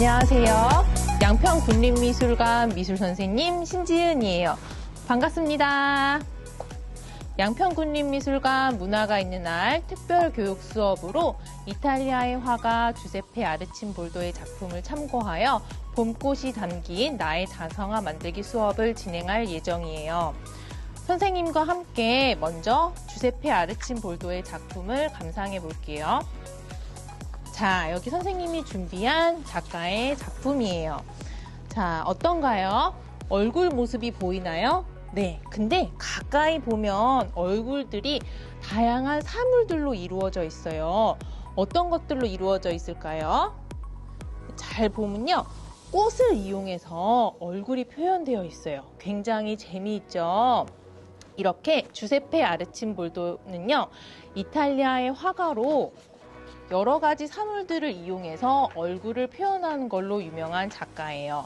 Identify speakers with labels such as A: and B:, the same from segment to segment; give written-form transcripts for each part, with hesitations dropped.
A: 안녕하세요. 양평군립미술관 미술선생님 신지은이에요. 반갑습니다. 양평군립미술관 문화가 있는 날 특별교육 수업으로 이탈리아의 화가 주세페 아르침볼도의 작품을 참고하여 봄꽃이 담긴 나의 자성화 만들기 수업을 진행할 예정이에요. 선생님과 함께 먼저 주세페 아르침볼도의 작품을 감상해 볼게요. 자, 여기 선생님이 준비한 작가의 작품이에요. 자, 어떤가요? 얼굴 모습이 보이나요? 네, 근데 가까이 보면 얼굴들이 다양한 사물들로 이루어져 있어요. 어떤 것들로 이루어져 있을까요? 잘 보면요, 꽃을 이용해서 얼굴이 표현되어 있어요. 굉장히 재미있죠? 이렇게 주세페 아르침볼도는요, 이탈리아의 화가로 여러 가지 사물들을 이용해서 얼굴을 표현하는 걸로 유명한 작가예요.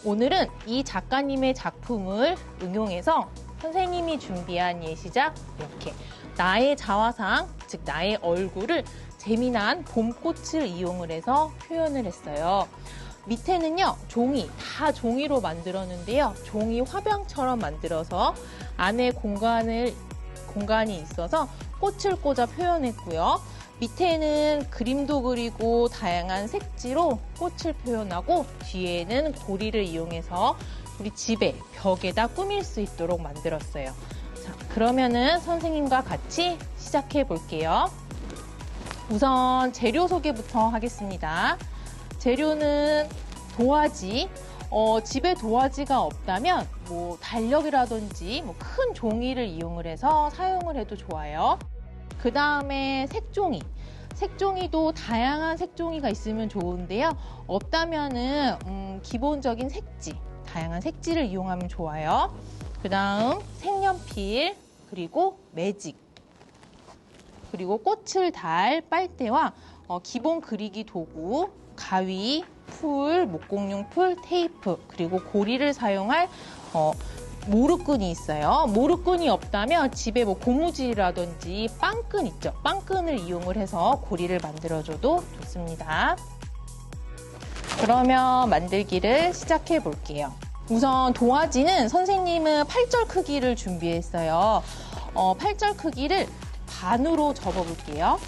A: 오늘은 이 작가님의 작품을 응용해서 선생님이 준비한 예시작, 이렇게 나의 자화상, 즉 나의 얼굴을 재미난 봄꽃을 이용을 해서 표현을 했어요. 밑에는요, 종이, 다 종이로 만들었는데요. 종이 화병처럼 만들어서 안에 공간이 있어서 꽃을 꽂아 표현했고요. 밑에는 그림도 그리고 다양한 색지로 꽃을 표현하고, 뒤에는 고리를 이용해서 우리 집에 벽에다 꾸밀 수 있도록 만들었어요. 자, 그러면은 선생님과 같이 시작해 볼게요. 우선 재료 소개부터 하겠습니다. 재료는 도화지. 집에 도화지가 없다면 달력이라든지 큰 종이를 이용을 해서 사용을 해도 좋아요. 그 다음에 색종이. 색종이도 다양한 색종이가 있으면 좋은데요. 없다면은 기본적인 색지, 다양한 색지를 이용하면 좋아요. 그 다음 색연필, 그리고 매직, 그리고 꽃을 달 빨대와 기본 그리기 도구, 가위, 풀, 목공용 풀, 테이프, 그리고 고리를 사용할 모루끈이 있어요. 모루끈이 없다면 집에 고무줄이라든지 빵끈 있죠. 빵끈을 이용을 해서 고리를 만들어줘도 좋습니다. 그러면 만들기를 시작해 볼게요. 우선 도화지는 선생님은 8절 크기를 준비했어요. 8절 크기를 반으로 접어 볼게요.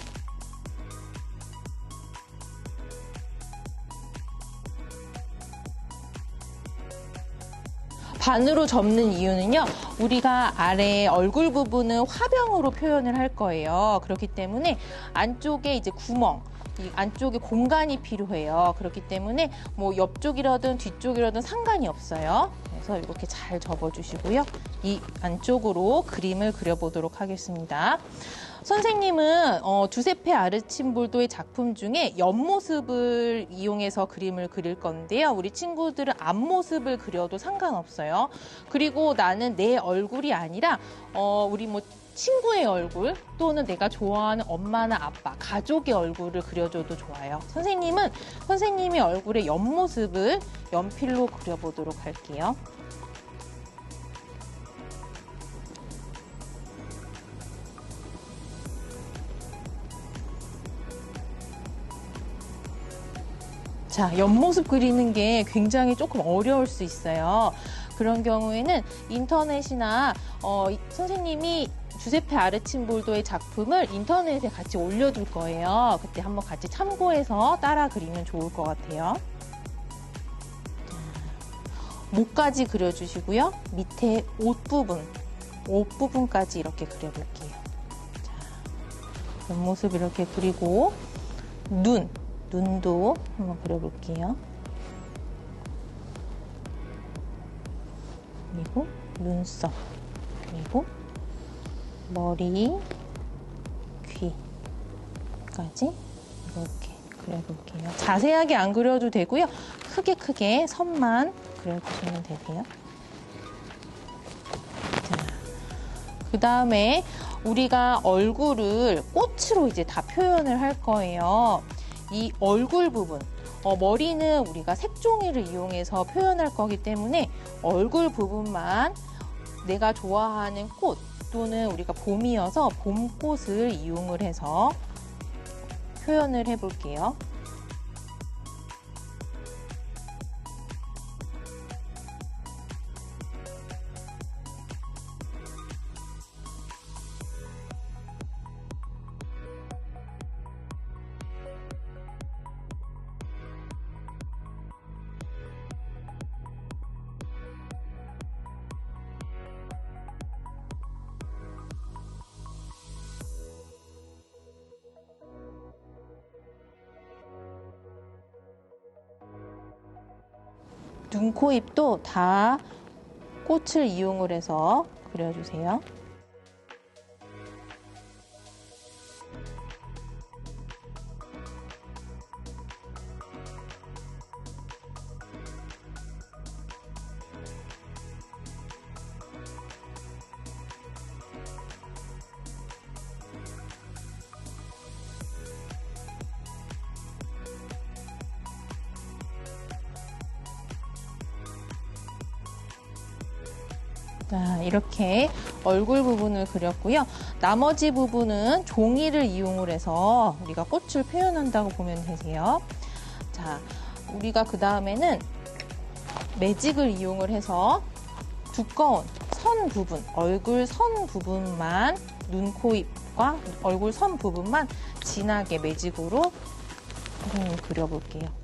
A: 반으로 접는 이유는요, 우리가 아래 얼굴 부분은 화병으로 표현을 할 거예요. 그렇기 때문에 안쪽에 이제 구멍, 이 안쪽에 공간이 필요해요. 그렇기 때문에 옆쪽이라든 뒤쪽이라든 상관이 없어요. 그래서 이렇게 잘 접어주시고요. 이 안쪽으로 그림을 그려보도록 하겠습니다. 선생님은 주세페 아르침볼도의 작품 중에 옆모습을 이용해서 그림을 그릴 건데요. 우리 친구들은 앞모습을 그려도 상관없어요. 그리고 나는 내 얼굴이 아니라 우리 친구의 얼굴 또는 내가 좋아하는 엄마나 아빠, 가족의 얼굴을 그려줘도 좋아요. 선생님은 선생님의 얼굴의 옆모습을 연필로 그려보도록 할게요. 자, 옆모습 그리는 게 굉장히 조금 어려울 수 있어요. 그런 경우에는 인터넷이나 선생님이 주세페 아르침볼도의 작품을 인터넷에 같이 올려둘 거예요. 그때 한번 같이 참고해서 따라 그리면 좋을 것 같아요. 목까지 그려주시고요. 밑에 옷 부분까지 이렇게 그려볼게요. 자, 옆모습 이렇게 그리고 눈도 한번 그려볼게요. 그리고 눈썹, 그리고 머리, 귀까지 이렇게 그려볼게요. 자세하게 안 그려도 되고요. 크게 선만 그려주시면 되세요. 자, 그 다음에 우리가 얼굴을 꽃으로 이제 다 표현을 할 거예요. 이 얼굴 부분, 머리는 우리가 색종이를 이용해서 표현할 거기 때문에 얼굴 부분만 내가 좋아하는 꽃 또는 우리가 봄이어서 봄꽃을 이용을 해서 표현을 해볼게요. 눈, 코, 입도 다 꽃을 이용을 해서 그려주세요. 자, 이렇게 얼굴 부분을 그렸고요. 나머지 부분은 종이를 이용을 해서 우리가 꽃을 표현한다고 보면 되세요. 자, 우리가 그 다음에는 매직을 이용을 해서 두꺼운 선 부분, 얼굴 선 부분만, 눈, 코, 입과 얼굴 선 부분만 진하게 매직으로 그려볼게요.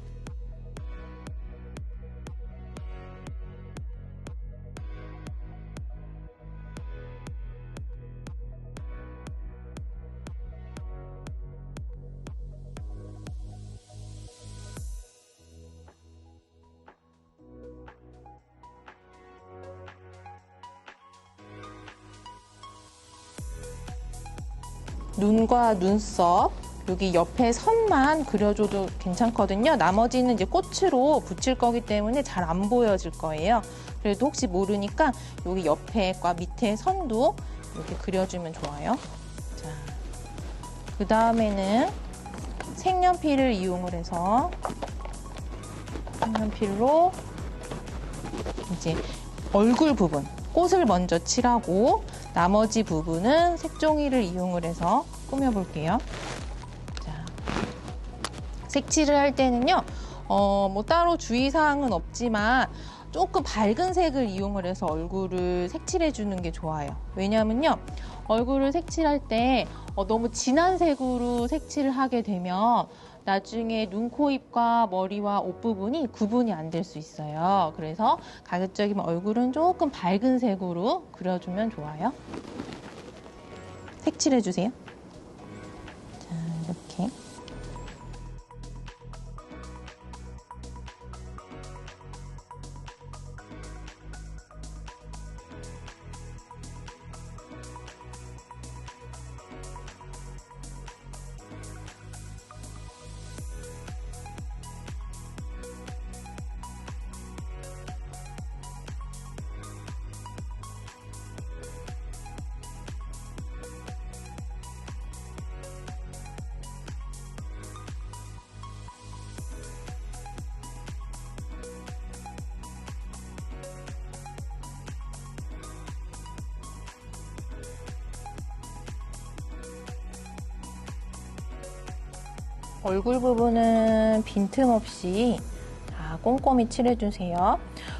A: 눈과 눈썹, 여기 옆에 선만 그려줘도 괜찮거든요. 나머지는 이제 꽃으로 붙일 거기 때문에 잘 안 보여질 거예요. 그래도 혹시 모르니까 여기 옆에과 밑에 선도 이렇게 그려주면 좋아요. 자, 그 다음에는 색연필을 이용을 해서 색연필로 이제 얼굴 부분, 꽃을 먼저 칠하고 나머지 부분은 색종이를 이용을 해서 꾸며볼게요. 자, 색칠을 할 때는요, 뭐 따로 주의사항은 없지만 조금 밝은 색을 이용을 해서 얼굴을 색칠해주는 게 좋아요. 왜냐하면요, 얼굴을 색칠할 때 너무 진한 색으로 색칠을 하게 되면 나중에 눈, 코, 입과 머리와 옷 부분이 구분이 안 될 수 있어요. 그래서 가급적이면 얼굴은 조금 밝은 색으로 그려주면 좋아요. 색칠해주세요. 자, 이렇게. 얼굴 부분은 빈틈없이 다 꼼꼼히 칠해주세요.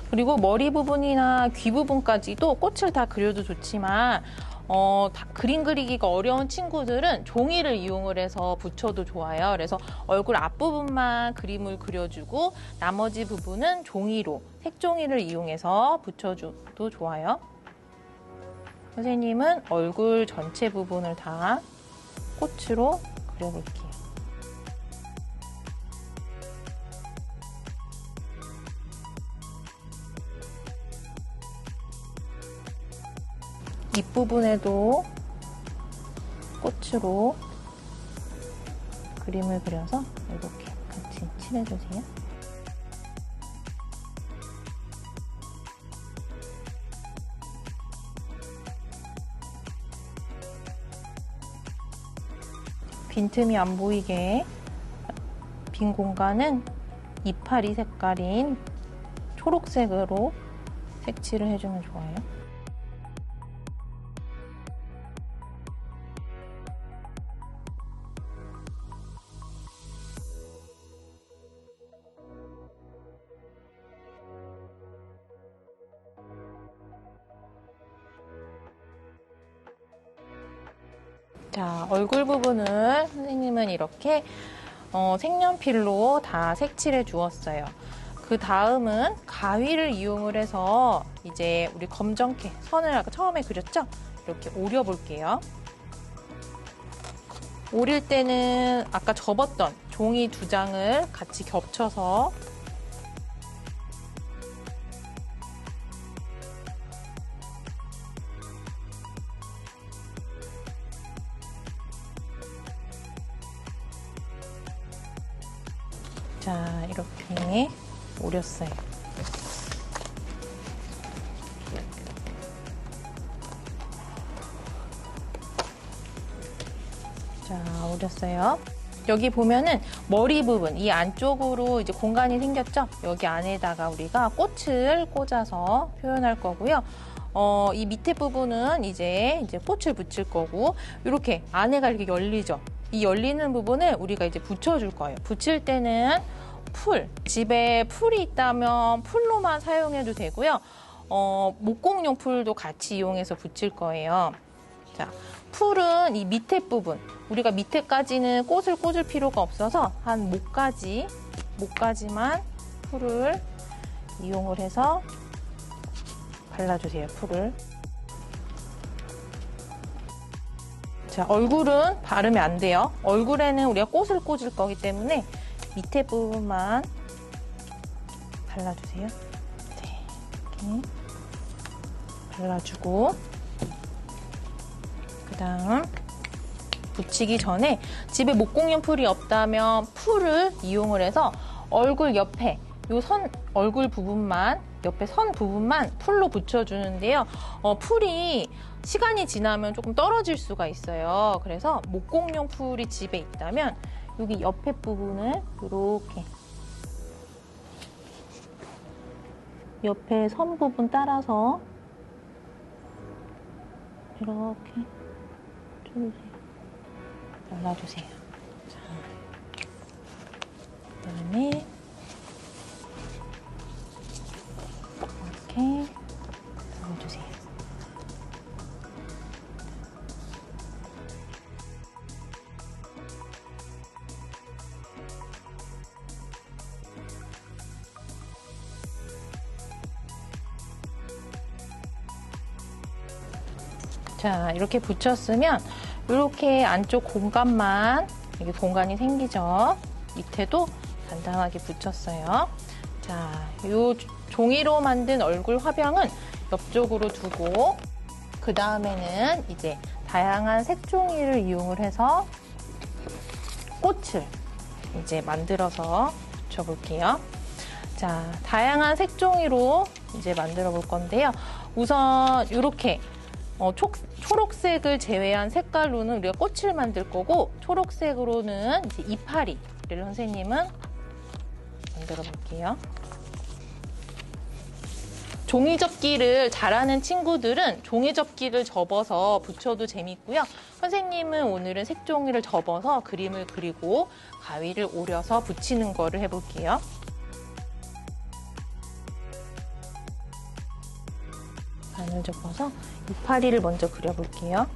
A: 그리고 머리 부분이나 귀 부분까지도 꽃을 다 그려도 좋지만 그림 그리기가 어려운 친구들은 종이를 이용을 해서 붙여도 좋아요. 그래서 얼굴 앞부분만 그림을 그려주고 나머지 부분은 종이로, 색종이를 이용해서 붙여줘도 좋아요. 선생님은 얼굴 전체 부분을 다 꽃으로 그려볼게요. 입부분에도 꽃으로 그림을 그려서 이렇게 같이 칠해주세요. 빈틈이 안 보이게 빈 공간은 이파리 색깔인 초록색으로 색칠을 해주면 좋아요. 자, 얼굴 부분을 선생님은 이렇게 색연필로 다 색칠해 주었어요. 그 다음은 가위를 이용을 해서 이제 우리 검정캐 선을 아까 처음에 그렸죠? 이렇게 오려 볼게요. 오릴 때는 아까 접었던 종이 2장을 같이 겹쳐서 자, 이렇게 오렸어요. 자, 오렸어요. 여기 보면은 머리 부분, 이 안쪽으로 이제 공간이 생겼죠? 여기 안에다가 우리가 꽃을 꽂아서 표현할 거고요. 이 밑에 부분은 이제 꽃을 붙일 거고, 이렇게 안에가 이렇게 열리죠? 이 열리는 부분을 우리가 이제 붙여줄 거예요. 붙일 때는 집에 풀이 있다면 풀로만 사용해도 되고요. 목공용 풀도 같이 이용해서 붙일 거예요. 자, 풀은 이 밑에 부분, 우리가 밑에까지는 꽃을 꽂을 필요가 없어서 한 목까지만 풀을 이용을 해서 발라주세요, 풀을. 자, 얼굴은 바르면 안 돼요. 얼굴에는 우리가 꽃을 꽂을 거기 때문에 밑에 부분만 발라주세요. 네, 이렇게 발라주고, 그 다음 붙이기 전에 집에 목공용 풀이 없다면 풀을 이용을 해서 얼굴 옆에 얼굴 부분만, 옆에 선 부분만 풀로 붙여주는데요. 풀이 시간이 지나면 조금 떨어질 수가 있어요. 그래서 목공용 풀이 집에 있다면 여기 옆에 부분을 이렇게 옆에 선 부분 따라서 이렇게 쳐주세요. 발라주세요. 자, 그다음에 이렇게 넣어주세요. 자, 이렇게 붙였으면 이렇게 안쪽 공간만, 이게 공간이 생기죠. 밑에도 간단하게 붙였어요. 자, 이 종이로 만든 얼굴 화병은 옆쪽으로 두고, 그 다음에는 이제 다양한 색종이를 이용을 해서 꽃을 이제 만들어서 붙여볼게요. 자, 다양한 색종이로 이제 만들어 볼 건데요. 우선 이렇게 초록색을 제외한 색깔로는 우리가 꽃을 만들 거고, 초록색으로는 이제 이파리를 선생님은 만들어 볼게요. 종이접기를 잘하는 친구들은 종이접기를 접어서 붙여도 재밌고요. 선생님은 오늘은 색종이를 접어서 그림을 그리고 가위를 오려서 붙이는 거를 해볼게요. 반을 접어서 이파리를 먼저 그려볼게요.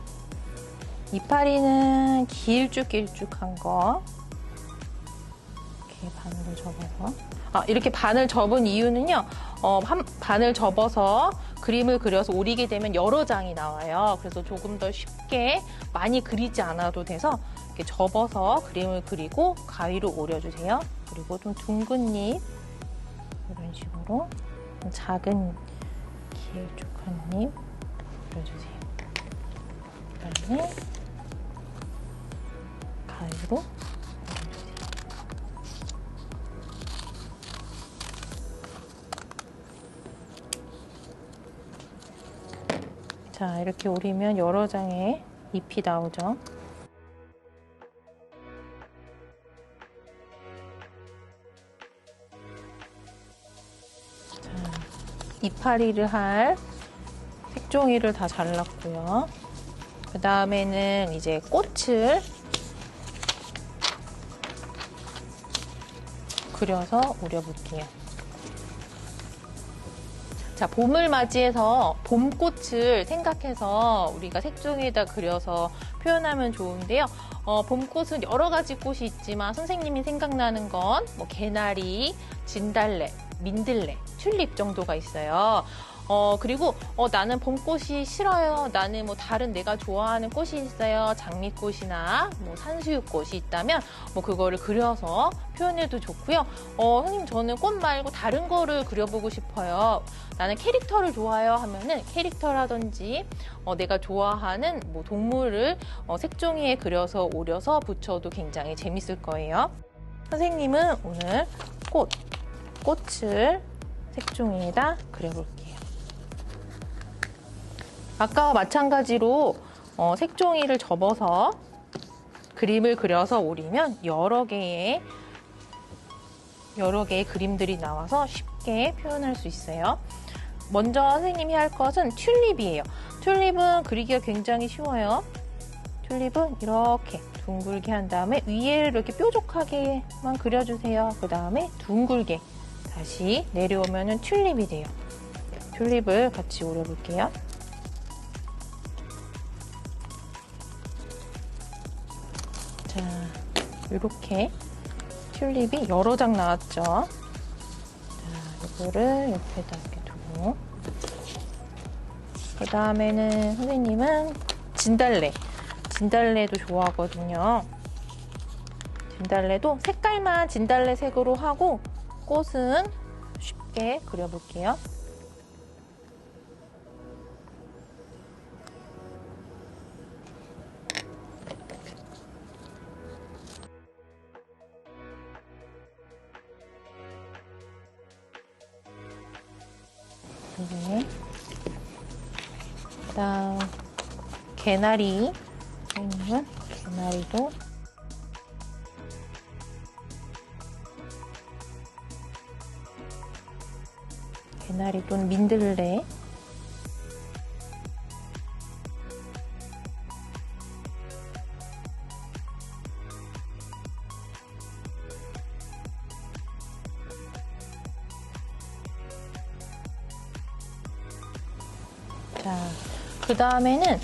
A: 이파리는 길쭉길쭉한 거 이렇게 반으로 접어서, 이렇게 반을 접은 이유는요, 반을 접어서 그림을 그려서 오리게 되면 여러 장이 나와요. 그래서 조금 더 쉽게 많이 그리지 않아도 돼서 이렇게 접어서 그림을 그리고 가위로 오려주세요. 그리고 좀 둥근 잎, 이런 식으로 좀 작은 길쭉한 잎 그려주세요. 그다음에 가위로 오려주세요. 자, 이렇게 오리면 여러 장의 잎이 나오죠. 자, 이파리를 할 색종이를 다 잘랐고요. 그 다음에는 이제 꽃을 그려서 오려볼게요. 자, 봄을 맞이해서 봄꽃을 생각해서 우리가 색종이에다 그려서 표현하면 좋은데요. 봄꽃은 여러 가지 꽃이 있지만 선생님이 생각나는 건 뭐 개나리, 진달래, 민들레, 튤립 정도가 있어요. 그리고 나는 봄꽃이 싫어요. 나는 뭐 다른 내가 좋아하는 꽃이 있어요. 장미꽃이나 뭐 산수유꽃이 있다면 뭐 그거를 그려서 표현해도 좋고요. 선생님 저는 꽃 말고 다른 거를 그려보고 싶어요. 나는 캐릭터를 좋아해요 하면은 캐릭터라든지 내가 좋아하는 뭐 동물을 색종이에 그려서 오려서 붙여도 굉장히 재밌을 거예요. 선생님은 오늘 꽃을 색종이에다 그려볼게요. 아까와 마찬가지로 색종이를 접어서 그림을 그려서 오리면 여러 개의 그림들이 나와서 쉽게 표현할 수 있어요. 먼저 선생님이 할 것은 튤립이에요. 튤립은 그리기가 굉장히 쉬워요. 튤립은 이렇게 둥글게 한 다음에 위에를 이렇게 뾰족하게만 그려주세요. 그 다음에 둥글게 다시 내려오면 튤립이 돼요. 튤립을 같이 오려볼게요. 자, 이렇게 튤립이 여러 장 나왔죠. 자, 이거를 옆에다 이렇게 두고, 그 다음에는 선생님은 진달래도 좋아하거든요. 진달래도 색깔만 진달래 색으로 하고 꽃은 쉽게 그려볼게요. 네. 그다음 개나리, 선생님은 개나리도 또는 민들레, 자, 그 다음에는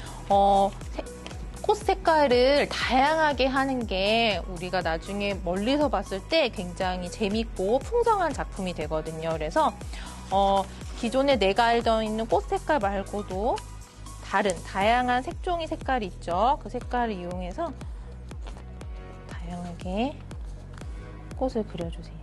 A: 꽃 색깔을 다양하게 하는 게 우리가 나중에 멀리서 봤을 때 굉장히 재밌고 풍성한 작품이 되거든요. 그래서 기존에 내가 알던 있는 꽃 색깔 말고도 다양한 색종이 색깔이 있죠. 그 색깔을 이용해서 다양하게 꽃을 그려주세요.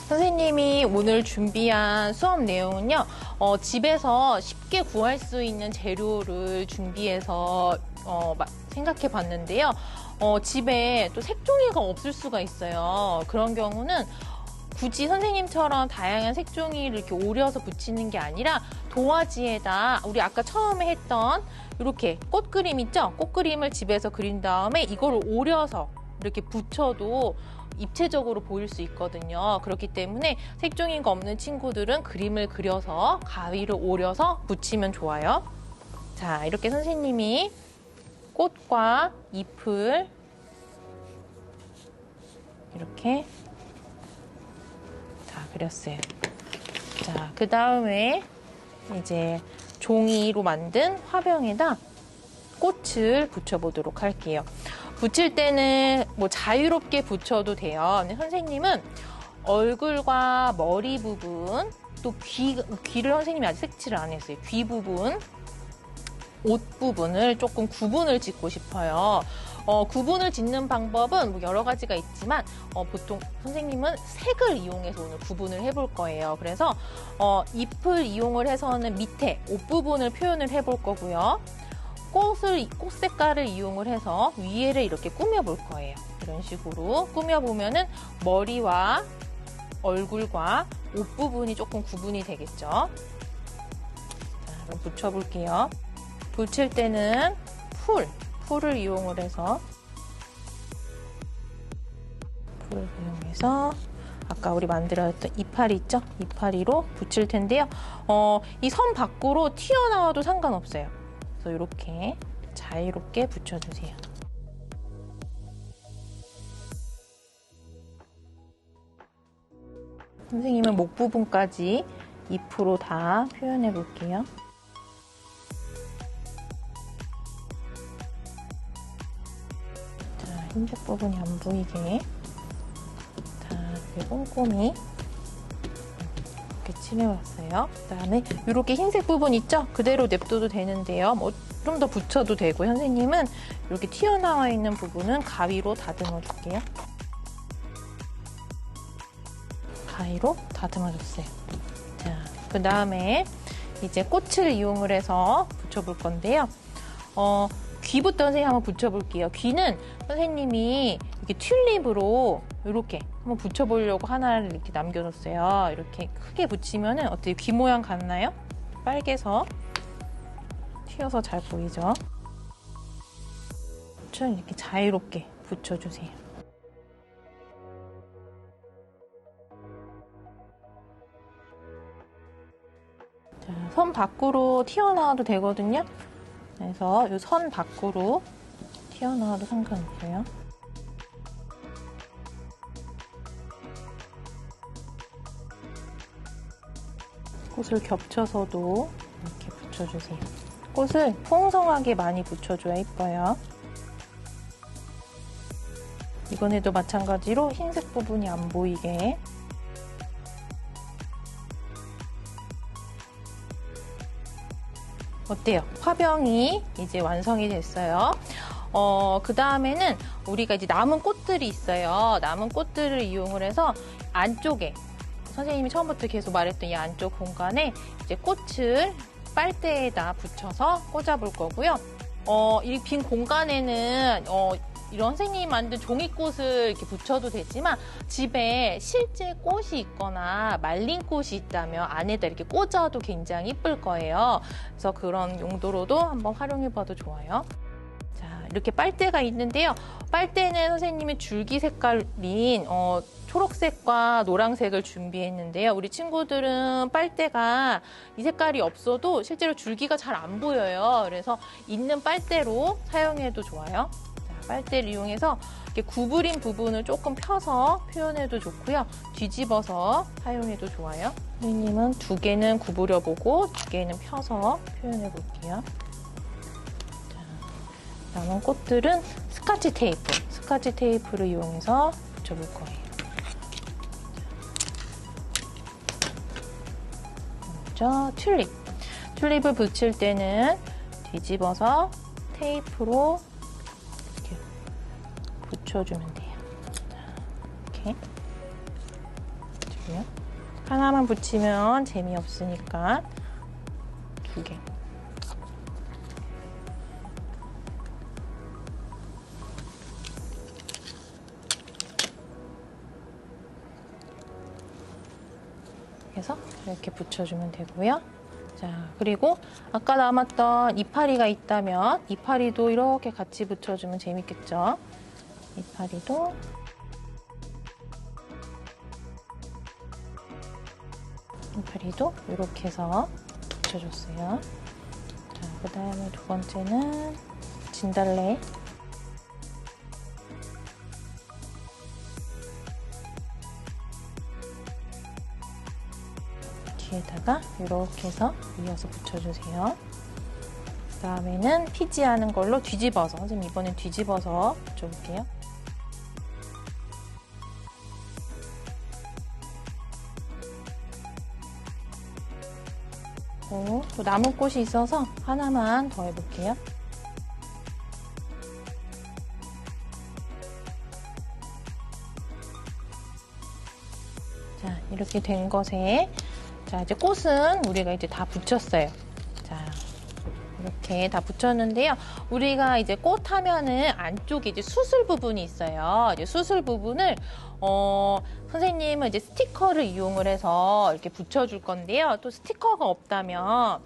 A: 선생님이 오늘 준비한 수업 내용은요, 집에서 쉽게 구할 수 있는 재료를 준비해서 생각해 봤는데요. 집에 또 색종이가 없을 수가 있어요. 그런 경우는 굳이 선생님처럼 다양한 색종이를 이렇게 오려서 붙이는 게 아니라 도화지에다 우리 아까 처음에 했던 이렇게 꽃그림 있죠? 꽃그림을 집에서 그린 다음에 이거를 오려서 이렇게 붙여도 입체적으로 보일 수 있거든요. 그렇기 때문에 색종이가 없는 친구들은 그림을 그려서 가위를 오려서 붙이면 좋아요. 자, 이렇게 선생님이 꽃과 잎을 이렇게 다 그렸어요. 자, 그 다음에 이제 종이로 만든 화병에다 꽃을 붙여보도록 할게요. 붙일 때는 뭐 자유롭게 붙여도 돼요. 근데 선생님은 얼굴과 머리 부분, 또 귀를 선생님이 아직 색칠을 안 했어요. 귀 부분, 옷 부분을 조금 구분을 짓고 싶어요. 구분을 짓는 방법은 뭐 여러 가지가 있지만 보통 선생님은 색을 이용해서 오늘 구분을 해볼 거예요. 그래서 잎을 이용을 해서는 밑에 옷 부분을 표현을 해볼 거고요. 꽃 색깔을 이용을 해서 위에를 이렇게 꾸며볼 거예요. 이런 식으로 꾸며보면은 머리와 얼굴과 옷 부분이 조금 구분이 되겠죠. 자, 그럼 붙여볼게요. 붙일 때는 풀을 이용을 해서 아까 우리 만들었던 이파리 있죠? 이파리로 붙일 텐데요. 이 선 밖으로 튀어나와도 상관없어요. 그래서 이렇게 자유롭게 붙여주세요. 선생님은 목 부분까지 잎으로 다 표현해 볼게요. 자, 흰색 부분이 안 보이게 자, 이렇게 꼼꼼히 칠해왔어요. 그다음에 이렇게 흰색 부분 있죠? 그대로 냅둬도 되는데요. 뭐 좀 더 붙여도 되고, 선생님은 이렇게 튀어나와 있는 부분은 가위로 다듬어 줄게요. 가위로 다듬어 줬어요. 자, 그다음에 이제 꽃을 이용을 해서 붙여볼 건데요. 귀부터 선생님 한번 붙여볼게요. 귀는 선생님이 이렇게 튤립으로 이렇게 한번 붙여보려고 하나를 이렇게 남겨뒀어요. 이렇게 크게 붙이면은 어때요? 귀 모양 같나요? 빨개서 튀어서 잘 보이죠? 꽃을 이렇게 자유롭게 붙여주세요. 자, 선 밖으로 튀어나와도 되거든요. 그래서 이 선 밖으로 튀어나와도 상관없어요. 꽃을 겹쳐서도 이렇게 붙여주세요. 꽃을 풍성하게 많이 붙여줘야 예뻐요. 이번에도 마찬가지로 흰색 부분이 안 보이게. 어때요? 화병이 이제 완성이 됐어요. 그 다음에는 우리가 이제 남은 꽃들이 있어요. 남은 꽃들을 이용을 해서 안쪽에, 선생님이 처음부터 계속 말했던 이 안쪽 공간에 이제 꽃을 빨대에다 붙여서 꽂아볼 거고요. 이 빈 공간에는 이런 선생님이 만든 종이꽃을 이렇게 붙여도 되지만, 집에 실제 꽃이 있거나 말린 꽃이 있다면 안에다 이렇게 꽂아도 굉장히 예쁠 거예요. 그래서 그런 용도로도 한번 활용해봐도 좋아요. 자, 이렇게 빨대가 있는데요. 빨대는 선생님이 줄기 색깔인 초록색과 노란색을 준비했는데요. 우리 친구들은 빨대가 이 색깔이 없어도 실제로 줄기가 잘 안 보여요. 그래서 있는 빨대로 사용해도 좋아요. 자, 빨대를 이용해서 이렇게 구부린 부분을 조금 펴서 표현해도 좋고요. 뒤집어서 사용해도 좋아요. 선생님은 2개는 구부려보고 2개는 펴서 표현해 볼게요. 남은 꽃들은 스카치 테이프를 이용해서 붙여볼 거예요. 먼저 튤립을 붙일 때는 뒤집어서 테이프로 이렇게 붙여주면 돼요. 이렇게 붙여줘요. 하나만 붙이면 재미없으니까 2개. 해서 이렇게 붙여주면 되고요. 자, 그리고 아까 남았던 이파리가 있다면 이파리도 이렇게 같이 붙여주면 재밌겠죠? 이파리도 이렇게 해서 붙여줬어요. 자, 그 다음에 2번째는 진달래. 뒤에다가 이렇게 해서 이어서 붙여주세요. 그 다음에는 피지 않은 걸로 뒤집어서, 선생님 이번엔 뒤집어서 붙여볼게요. 또 남은 꽃이 있어서 하나만 더 해볼게요. 자, 이렇게 된 것에, 자, 이제 꽃은 우리가 이제 다 붙였어요. 자, 이렇게 다 붙였는데요. 우리가 이제 꽃 하면은 안쪽에 이제 수술 부분이 있어요. 이제 수술 부분을, 선생님은 이제 스티커를 이용을 해서 이렇게 붙여줄 건데요. 또 스티커가 없다면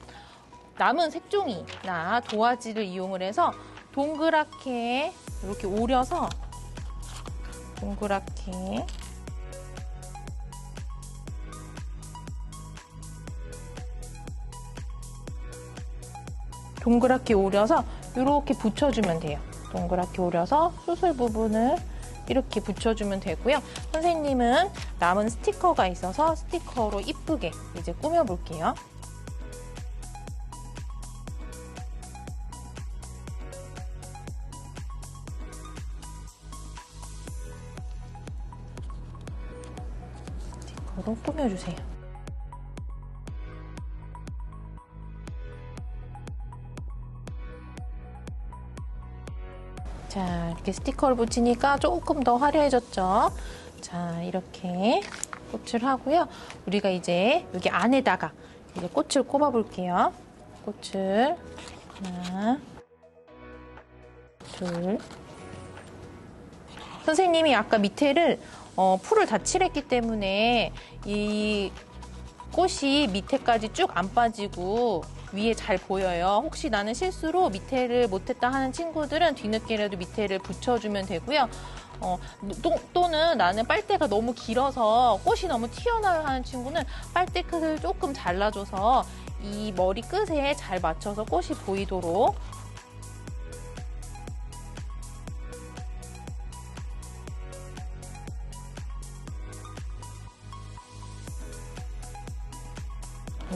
A: 남은 색종이나 도화지를 이용을 해서 동그랗게 이렇게 오려서 동그랗게 오려서 이렇게 붙여주면 돼요. 동그랗게 오려서 수술 부분을 이렇게 붙여주면 되고요. 선생님은 남은 스티커가 있어서 스티커로 이쁘게 이제 꾸며볼게요. 스티커로 꾸며주세요. 자, 이렇게 스티커를 붙이니까 조금 더 화려해졌죠? 자, 이렇게 꽃을 하고요. 우리가 이제 여기 안에다가 이제 꽃을 꼽아 볼게요. 꽃을 하나, 둘. 선생님이 아까 밑에를 풀을 다 칠했기 때문에 이 꽃이 밑에까지 쭉 안 빠지고 위에 잘 보여요. 혹시 나는 실수로 밑에를 못했다 하는 친구들은 뒤늦게라도 밑에를 붙여주면 되고요. 또는 나는 빨대가 너무 길어서 꽃이 너무 튀어나와요 하는 친구는 빨대 끝을 조금 잘라줘서 이 머리 끝에 잘 맞춰서 꽃이 보이도록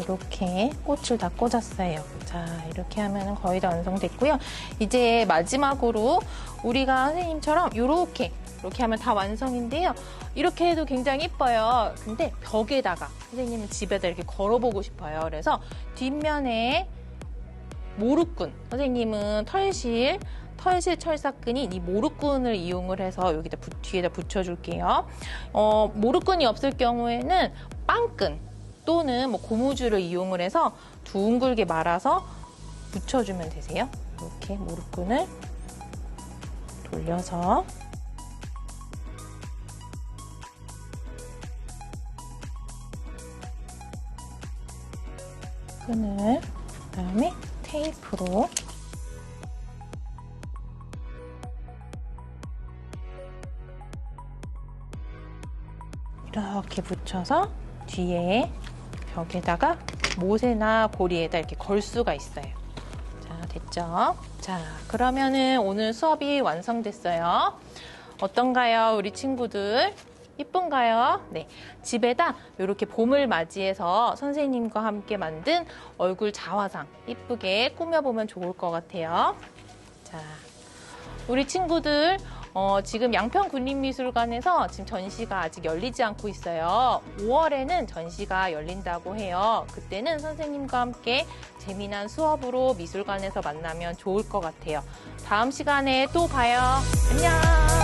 A: 이렇게 꽃을 다 꽂았어요. 자, 이렇게 하면 거의 다 완성됐고요. 이제 마지막으로 우리가 선생님처럼 이렇게 하면 다 완성인데요. 이렇게 해도 굉장히 이뻐요. 근데 벽에다가 선생님은 집에다 이렇게 걸어보고 싶어요. 그래서 뒷면에 모루끈, 선생님은 털실 철사끈이 이 모루끈을 이용을 해서 여기다 뒤에다 붙여줄게요. 모루끈이 없을 경우에는 빵끈 또는 뭐 고무줄을 이용을 해서 둥글게 말아서 붙여주면 되세요. 이렇게 모루끈을 돌려서 끈을 그다음에 테이프로 이렇게 붙여서 뒤에 벽에다가 못에나 고리에다 이렇게 걸 수가 있어요. 자, 됐죠? 자, 그러면은 오늘 수업이 완성됐어요. 어떤가요, 우리 친구들? 이쁜가요? 네. 집에다 이렇게 봄을 맞이해서 선생님과 함께 만든 얼굴 자화상 이쁘게 꾸며보면 좋을 것 같아요. 자, 우리 친구들 지금 양평국립미술관에서 지금 전시가 아직 열리지 않고 있어요. 5월에는 전시가 열린다고 해요. 그때는 선생님과 함께 재미난 수업으로 미술관에서 만나면 좋을 것 같아요. 다음 시간에 또 봐요. 안녕!